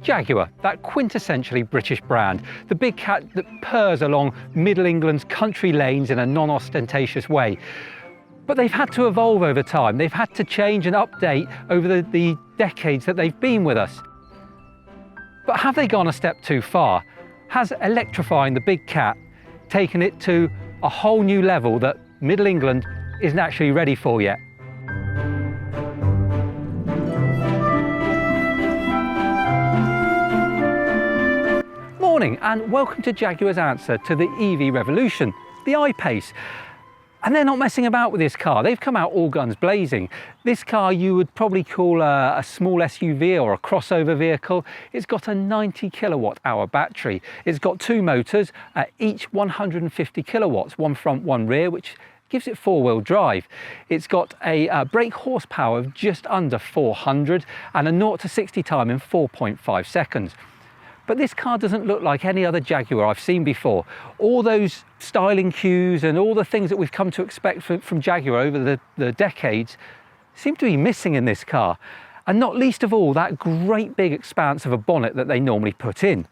Jaguar, that quintessentially British brand, the big cat that purrs along Middle England's country lanes in a non-ostentatious way. But they've had to evolve over time. They've had to change and update over the decades that they've been with us. But have they gone a step too far? Has electrifying the big cat taken it to a whole new level that Middle England isn't actually ready for yet? Morning and welcome to Jaguar's answer to the EV revolution, the iPace. And they're not messing about with this car. They've come out all guns blazing. This car you would probably call a small SUV or a crossover vehicle. It's got a 90 kilowatt hour battery. It's got two motors, each 150 kilowatts, one front, one rear, which gives it four-wheel drive. It's got a brake horsepower of just under 400 and a 0 to 60 time in 4.5 seconds. But this car doesn't look like any other Jaguar I've seen before. All those styling cues and all the things that we've come to expect from Jaguar over the decades seem to be missing in this car. And not least of all, that great big expanse of a bonnet that they normally put in.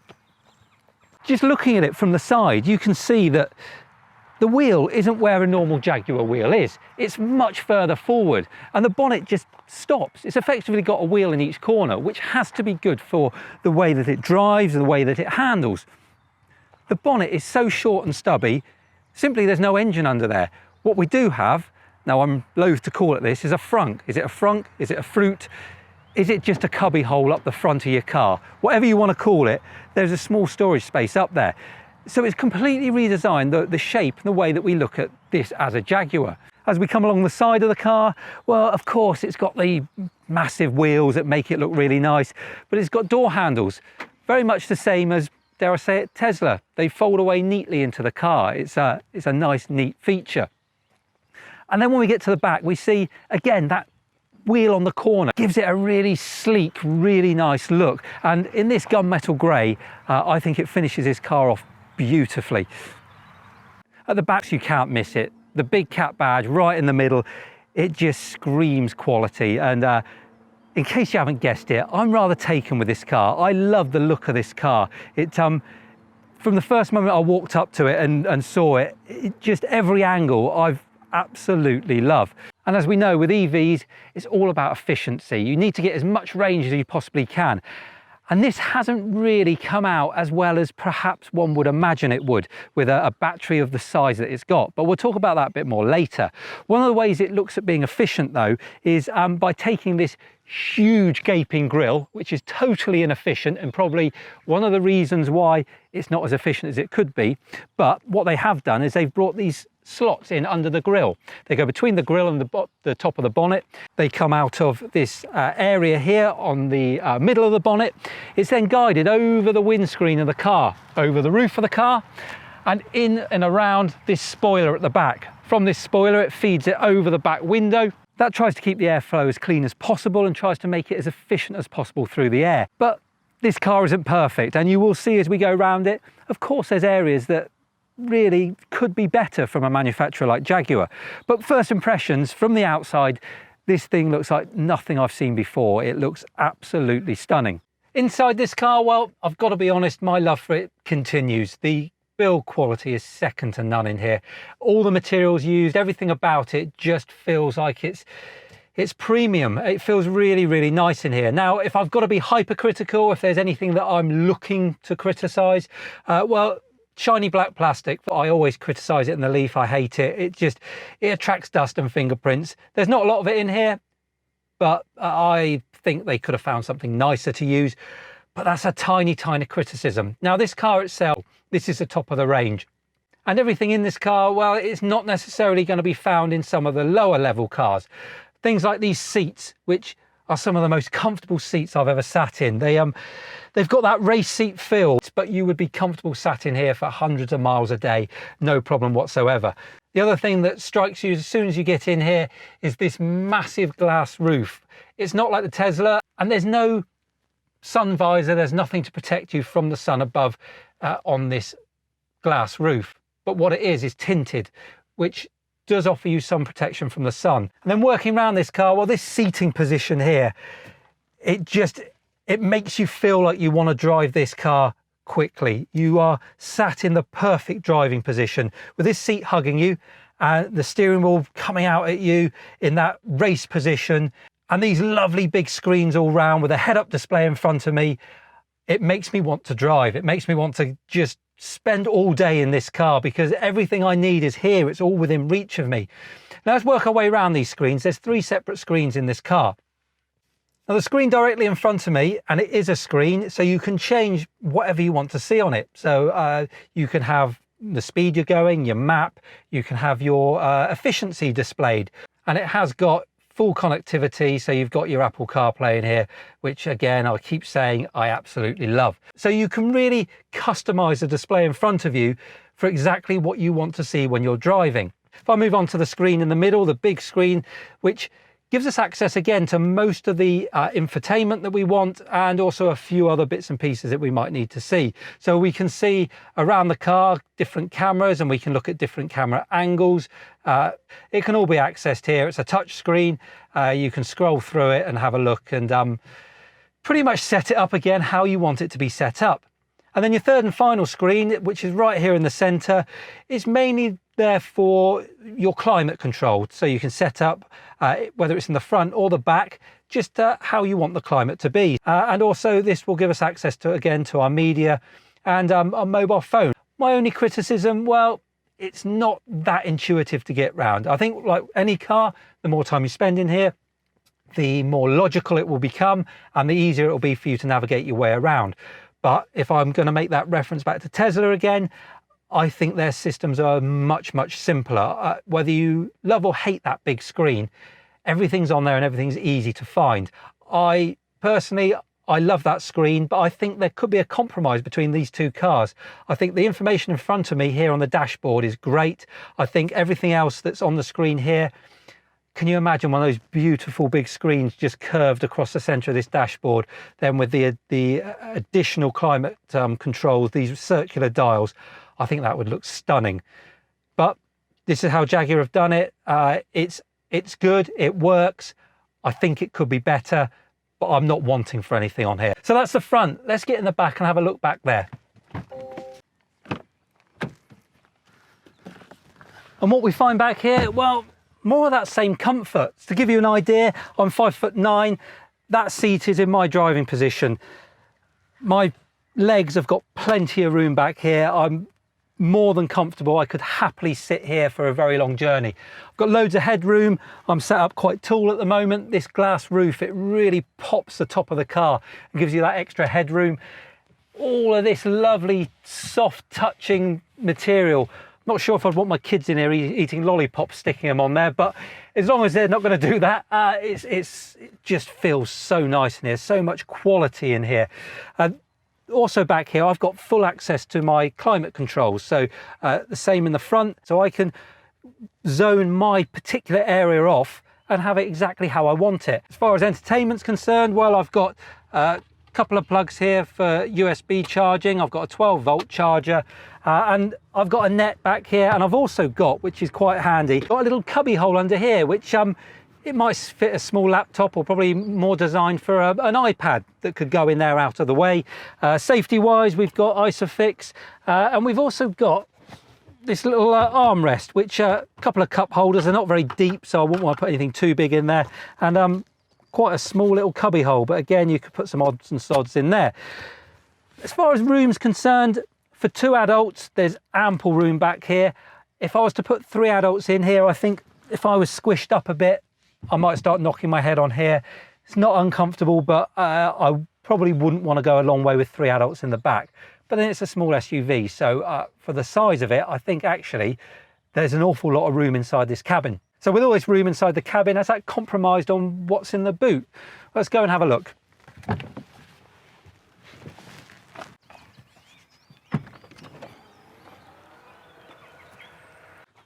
Just looking at it from the side, you can see that the wheel isn't where a normal Jaguar wheel is. It's much further forward and the bonnet just stops. It's effectively got a wheel in each corner, which has to be good for the way that it drives and the way that it handles. The bonnet is so short and stubby, simply there's no engine under there. What we do have, now I'm loath to call it this, is a frunk. Is it a frunk? Is it a fruit? Is it just a cubby hole up the front of your car? Whatever you want to call it, there's a small storage space up there. So it's completely redesigned the shape and the way that we look at this as a Jaguar. As we come along the side of the car, well, of course, it's got the massive wheels that make it look really nice, but it's got door handles, very much the same as, dare I say it, Tesla. They fold away neatly into the car. It's a nice, neat feature. And then when we get to the back, we see, again, that wheel on the corner gives it a really sleek, really nice look. And in this gunmetal grey, I think it finishes this car off beautifully. At the back, you can't miss it. The big cat badge right in the middle, it just screams quality. And in case you haven't guessed it, I'm rather taken with this car. I love the look of this car. It from the first moment I walked up to it and saw it, just every angle I've absolutely love. And as we know with EVs, it's all about efficiency. You need to get as much range as you possibly can. And this hasn't really come out as well as perhaps one would imagine it would with a battery of the size that it's got. But we'll talk about that a bit more later. One of the ways it looks at being efficient though is by taking this huge gaping grille, which is totally inefficient and probably one of the reasons why it's not as efficient as it could be. But what they have done is they've brought these slots in under the grille. They go between the grille and the top of the bonnet. They come out of this area here on the middle of the bonnet. It's then guided over the windscreen of the car, over the roof of the car, and in and around this spoiler at the back. From this spoiler, it feeds it over the back window. That tries to keep the airflow as clean as possible and tries to make it as efficient as possible through the air. But this car isn't perfect, and you will see as we go around it, of course, there's areas that really could be better from a manufacturer like Jaguar. But first impressions from the outside, this thing looks like nothing I've seen before. It looks absolutely stunning. Inside this car, well, I've got to be honest, my love for it continues. The build quality is second to none in here. All the materials used, everything about it just feels like it's premium. It feels really, really nice in here. Now, if I've got to be hypercritical, if there's anything that I'm looking to criticize, well, shiny black plastic, I always criticize it in the Leaf. I hate it. It attracts dust and fingerprints. There's not a lot of it in here, but I think they could have found something nicer to use. But that's a tiny, tiny criticism. Now, this car itself, this is the top of the range. And everything in this car, well, it's not necessarily going to be found in some of the lower level cars. Things like these seats, which are some of the most comfortable seats I've ever sat in. They've got that race seat feel, but you would be comfortable sat in here for hundreds of miles a day, no problem whatsoever. The other thing that strikes you as soon as you get in here is this massive glass roof. It's not like the Tesla, and there's no sun visor, there's nothing to protect you from the sun above on this glass roof. But what it is tinted, which does offer you some protection from the sun. And then working around this car, well, this seating position here, it just It makes you feel like you want to drive this car quickly. You are sat in the perfect driving position with this seat hugging you and the steering wheel coming out at you in that race position, and these lovely big screens all round with a head-up display in front of me. It makes me want to drive. It makes me want to just spend all day in this car because everything I need is here. It's all within reach of me. Now let's work our way around these screens. There's 3 separate screens in this car. Now the screen directly in front of me, and it is a screen, so you can change whatever you want to see on it. So you can have the speed you're going, your map, you can have your efficiency displayed, and it has got full connectivity. So you've got your Apple CarPlay in here, which again, I keep saying I absolutely love. So you can really customize the display in front of you for exactly what you want to see when you're driving. If I move on to the screen in the middle, the big screen, which gives us access again to most of the infotainment that we want, and also a few other bits and pieces that we might need to see. So we can see around the car different cameras, and we can look at different camera angles. It can all be accessed here. It's a touch screen. You can scroll through it and have a look and pretty much set it up again how you want it to be set up. And then your third and final screen, which is right here in the center, is mainly there for your climate control. So you can set up, whether it's in the front or the back, just how you want the climate to be. And also this will give us access to, again, to our media and our mobile phone. My only criticism, well, it's not that intuitive to get round. I think like any car, the more time you spend in here, the more logical it will become and the easier it will be for you to navigate your way around. But if I'm going to make that reference back to Tesla again, I think their systems are much, much simpler. Whether you love or hate that big screen, everything's on there and everything's easy to find. I personally love that screen, but I think there could be a compromise between these two cars. I think the information in front of me here on the dashboard is great. I think everything else that's on the screen here, can you imagine one of those beautiful big screens just curved across the center of this dashboard, then with the additional climate controls, these circular dials? I think that would look stunning. But this is how Jaguar have done it. It's good, it works. I think it could be better, but I'm not wanting for anything on here. So that's the front. Let's get in the back and have a look back there. And what we find back here, well, more of that same comfort. To give you an idea, I'm 5'9". That seat is in my driving position. My legs have got plenty of room back here. I'm more than comfortable. I could happily sit here for a very long journey. I've got loads of headroom. I'm set up quite tall at the moment. This glass roof, it really pops the top of the car and gives you that extra headroom. All of this lovely soft touching material. Not sure if I'd want my kids in here eating lollipops, sticking them on there, but as long as they're not going to do that, it just feels so nice in here. So much quality in here. Also back here, I've got full access to my climate controls. So the same in the front, so I can zone my particular area off and have it exactly how I want it. As far as entertainment's concerned, well, I've got a couple of plugs here for USB charging. I've got a 12-volt charger. And I've got a net back here, and I've also got, which is quite handy, got a little cubby hole under here, which it might fit a small laptop, or probably more designed for an iPad that could go in there out of the way. Safety wise, we've got Isofix, and we've also got this little armrest, which a couple of cup holders. Are not very deep, so I wouldn't want to put anything too big in there, and quite a small little cubby hole, but again, you could put some odds and sods in there. As far as room's concerned, for 2 adults, there's ample room back here. If I was to put 3 adults in here, I think if I was squished up a bit, I might start knocking my head on here. It's not uncomfortable, but I probably wouldn't want to go a long way with 3 adults in the back. But then it's a small SUV, so for the size of it, I think actually there's an awful lot of room inside this cabin. So with all this room inside the cabin, has that compromised on what's in the boot? Let's go and have a look.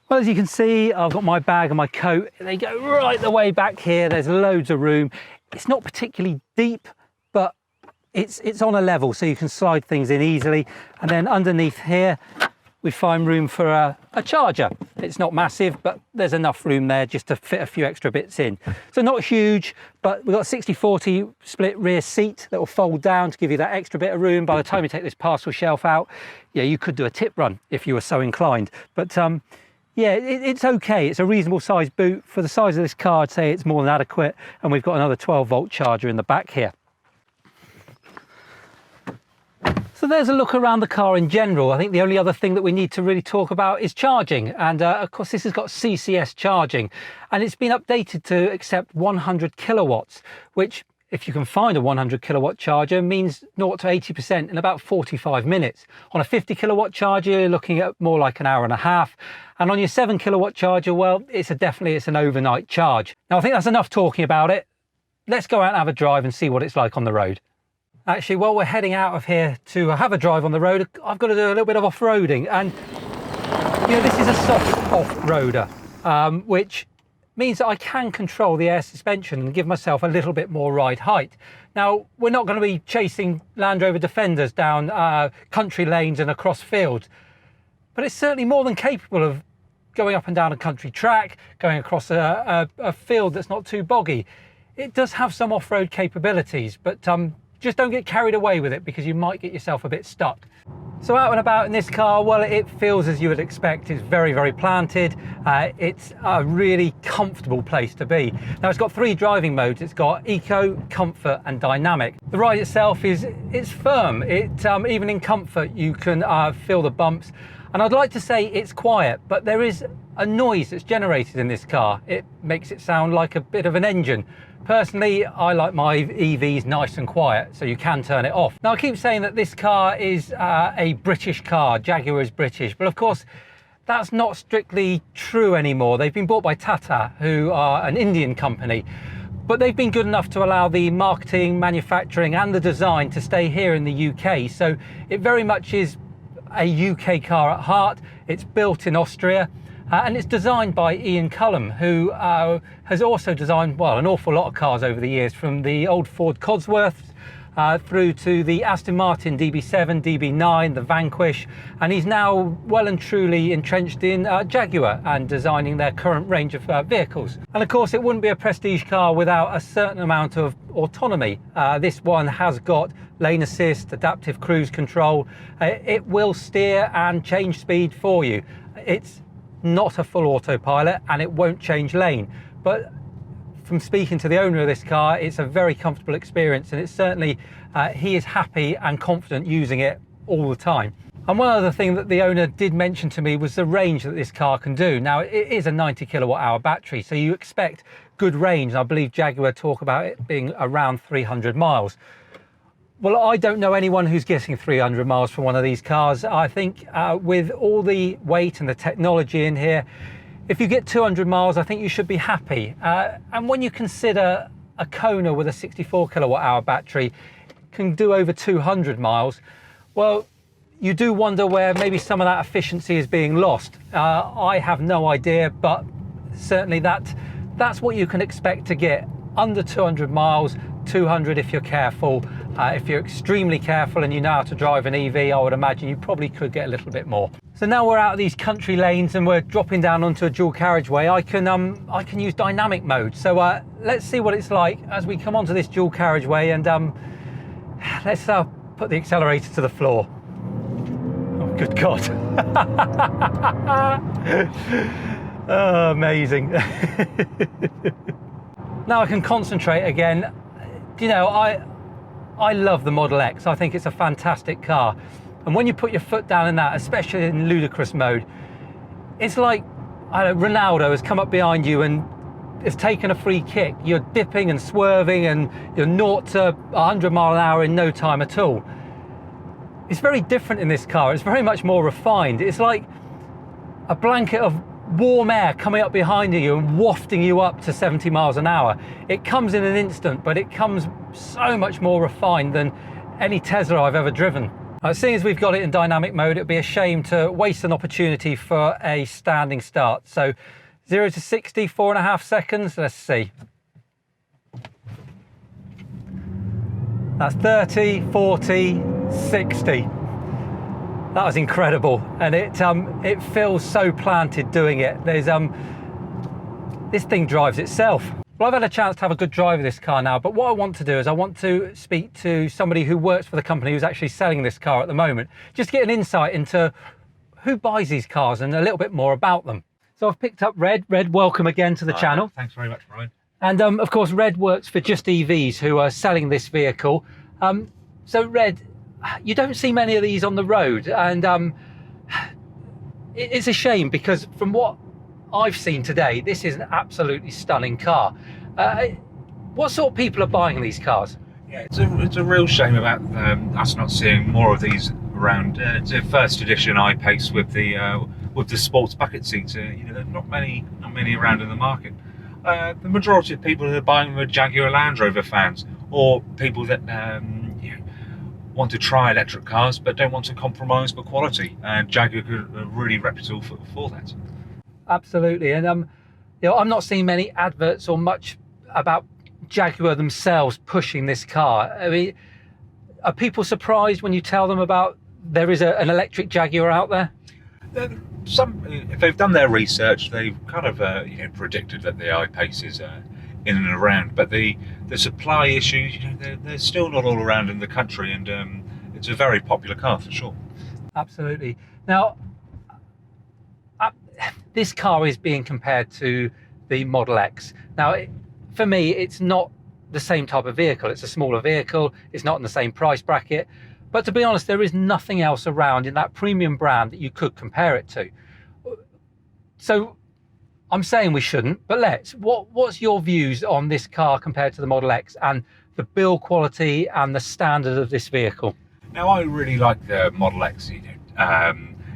Well, as you can see, I've got my bag and my coat. They go right the way back here. There's loads of room. It's not particularly deep, but it's on a level, so you can slide things in easily. And then underneath here, we find room for a charger. It's not massive, but there's enough room there just to fit a few extra bits in. So not huge, but we've got a 60/40 split rear seat that will fold down to give you that extra bit of room. By the time you take this parcel shelf out, yeah, you could do a tip run if you were so inclined. But yeah, it's okay. It's a reasonable size boot. For the size of this car, I'd say it's more than adequate. And we've got another 12-volt charger in the back here. So there's a look around the car in general. I think the only other thing that we need to really talk about is charging. And of course, this has got CCS charging, and it's been updated to accept 100 kilowatts, which, if you can find a 100 kilowatt charger, means 0 to 80% in about 45 minutes. On a 50 kilowatt charger, you're looking at more like an hour and a half. And on your 7 kilowatt charger, well, it's an overnight charge. Now, I think that's enough talking about it. Let's go out and have a drive and see what it's like on the road. Actually, while we're heading out of here to have a drive on the road, I've got to do a little bit of off-roading. And, you know, this is a soft off-roader, which means that I can control the air suspension and give myself a little bit more ride height. Now, we're not going to be chasing Land Rover Defenders down country lanes and across fields, but it's certainly more than capable of going up and down a country track, going across a field that's not too boggy. It does have some off-road capabilities, but just don't get carried away with it, because you might get yourself a bit stuck. So out and about in this car, well, it feels as you would expect. It's very, very planted. It's a really comfortable place to be. Now, it's got 3 driving modes. It's got Eco, Comfort and Dynamic. The ride itself it's firm. Even in comfort, you can feel the bumps. And I'd like to say it's quiet, but there is a noise that's generated in this car. It makes it sound like a bit of an engine. Personally, I like my EVs nice and quiet, so you can turn it off. Now, I keep saying that this car is a British car. Jaguar is British, but of course, that's not strictly true anymore. They've been bought by Tata, who are an Indian company, but they've been good enough to allow the marketing, manufacturing and the design to stay here in the UK. So it very much is a UK car at heart. It's built in Austria. And it's designed by Ian Cullum, who has also designed, well, an awful lot of cars over the years, from the old Ford Cosworths through to the Aston Martin DB7, DB9, the Vanquish, and he's now well and truly entrenched in Jaguar and designing their current range of vehicles. And of course, it wouldn't be a prestige car without a certain amount of autonomy. This one has got lane assist, adaptive cruise control. It will steer and change speed for you. It's not a full autopilot, and it won't change lane, but from speaking to the owner of this car, it's a very comfortable experience, and it's certainly he is happy and confident using it all the time. And one other thing that the owner did mention to me was the range that this car can do. Now, it is a 90 kilowatt hour battery, so you expect good range, and I believe Jaguar talk about it being around 300 miles. Well, I don't know anyone who's getting 300 miles from one of these cars. I think with all the weight and the technology in here, if you get 200 miles, I think you should be happy. And when you consider a Kona with a 64 kilowatt hour battery can do over 200 miles, well, you do wonder where maybe some of that efficiency is being lost. I have no idea, but certainly that's what you can expect to get. Under 200 miles, 200 if you're careful. If you're extremely careful and you know how to drive an EV, I would imagine you probably could get a little bit more. So now we're out of these country lanes and we're dropping down onto a dual carriageway. I can use dynamic mode. So let's see what it's like as we come onto this dual carriageway, and let's put the accelerator to the floor. Oh, good God. Oh, amazing. Now I can concentrate again. You know, I love the Model X. I think it's a fantastic car. And when you put your foot down in that, especially in ludicrous mode, it's like, I don't know, Ronaldo has come up behind you and has taken a free kick. You're dipping and swerving and you're 0 to 100 mile an hour in no time at all. It's very different in this car. It's very much more refined. It's like a blanket of warm air coming up behind you and wafting you up to 70 miles an hour. It comes in an instant, but it comes so much more refined than any Tesla I've ever driven. Seeing as we've got it in dynamic mode, it'd be a shame to waste an opportunity for a standing start. So 0 to 60, 4.5 seconds. Let's see. That's 30, 40, 60. That was incredible, and it feels so planted doing it. There's this thing drives itself. Well, I've had a chance to have a good drive of this car now, but what I want to do is I want to speak to somebody who works for the company who's actually selling this car at the moment, just to get an insight into who buys these cars and a little bit more about them. So I've picked up Red. Red, welcome again to the channel. Thanks very much, Brian. And of course, Red works for JustEVs, who are selling this vehicle. So Red, you don't see many of these on the road, and it's a shame because from what I've seen today, this is an absolutely stunning car. What sort of people are buying these cars? Yeah, it's a real shame about us not seeing more of these around. It's a first edition iPace with the sports bucket seats. You know, there's not many around in the market. The majority of people that are buying them are Jaguar Land Rover fans, or people that want to try electric cars but don't want to compromise for quality. And Jaguar are really reputable for that. Absolutely, and I'm not seeing many adverts or much about Jaguar themselves pushing this car. I mean, are people surprised when you tell them about there is an electric Jaguar out there? If they've done their research, they've kind of predicted that the iPace is in and around, but the supply issues, they're still not all around in the country, and it's a very popular car for sure. Absolutely. Now, this car is being compared to the Model X. Now, for me, it's not the same type of vehicle. It's a smaller vehicle. It's not in the same price bracket. But to be honest, there is nothing else around in that premium brand that you could compare it to. So I'm saying we shouldn't, but what's your views on this car compared to the Model X and the build quality and the standard of this vehicle? Now, I really like the Model X.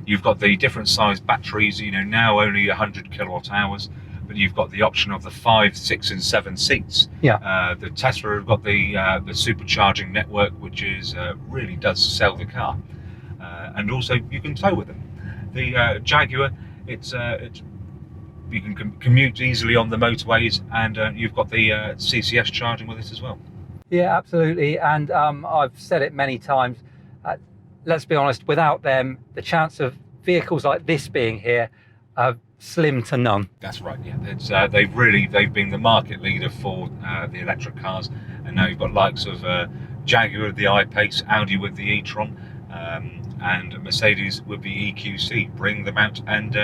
You've got the different size batteries, now only 100 kilowatt hours, but you've got the option of the 5, 6 and 7 seats. Yeah. The Tesla have got the supercharging network, which really does sell the car. And also you can tow with them. The Jaguar, it's you can commute easily on the motorways, and you've got the CCS charging with it as well. Yeah, absolutely. And I've said it many times. Let's be honest, without them, the chance of vehicles like this being here are slim to none. That's right. Yeah, they've been the market leader for the electric cars, and now you've got likes of Jaguar with the iPace, Audi with the e-tron, and Mercedes with the EQC, bringing them out and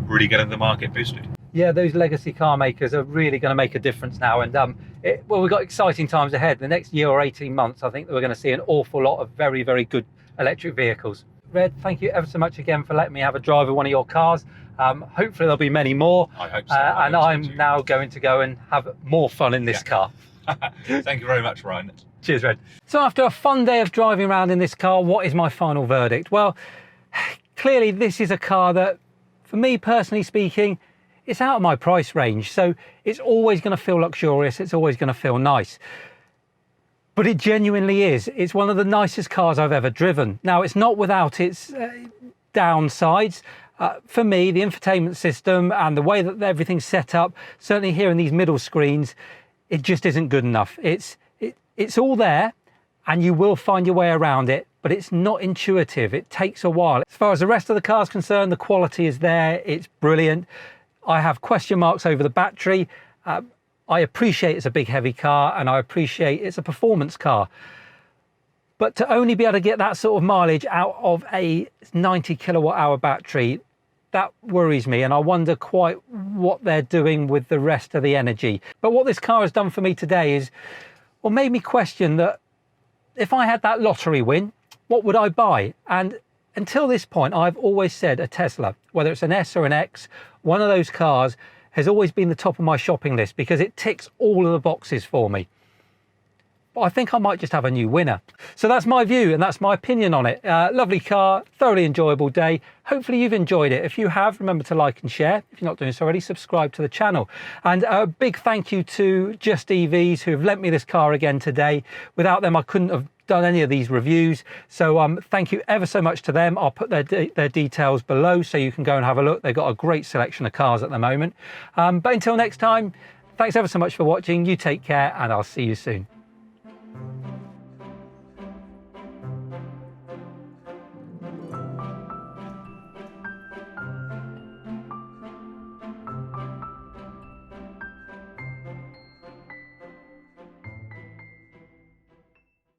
really getting the market boosted. Yeah, those legacy car makers are really going to make a difference now, and we've got exciting times ahead. The next year or 18 months, I think that we're going to see an awful lot of very, very good electric vehicles. Red, thank you ever so much again for letting me have a drive of one of your cars. Hopefully there'll be many more. I hope so. And I'm now going to go and have more fun in this car. Thank you very much, Ryan. Cheers, Red. So after a fun day of driving around in this car, what is my final verdict? Well, clearly this is a car that, for me personally speaking, it's out of my price range. So it's always going to feel luxurious. It's always going to feel nice. But it genuinely is. It's one of the nicest cars I've ever driven. Now, it's not without its downsides. For me, the infotainment system and the way that everything's set up, certainly here in these middle screens, it just isn't good enough. It's all there, and you will find your way around it, but it's not intuitive. It takes a while. As far as the rest of the car is concerned, the quality is there. It's brilliant. I have question marks over the battery. I appreciate it's a big, heavy car, and I appreciate it's a performance car. But to only be able to get that sort of mileage out of a 90 kilowatt hour battery, that worries me, and I wonder quite what they're doing with the rest of the energy. But what this car has done for me today is, well, made me question that if I had that lottery win, what would I buy? And until this point, I've always said a Tesla, whether it's an S or an X, one of those cars has always been the top of my shopping list because it ticks all of the boxes for me. But I think I might just have a new winner. So that's my view and that's my opinion on it. Lovely car, thoroughly enjoyable day. Hopefully you've enjoyed it. If you have, remember to like and share. If you're not doing so already, subscribe to the channel. And a big thank you to JustEVs who have lent me this car again today. Without them, I couldn't have done any of these reviews. So thank you ever so much to them. I'll put their details below so you can go and have a look. They've got a great selection of cars at the moment. But until next time, thanks ever so much for watching. You take care and I'll see you soon.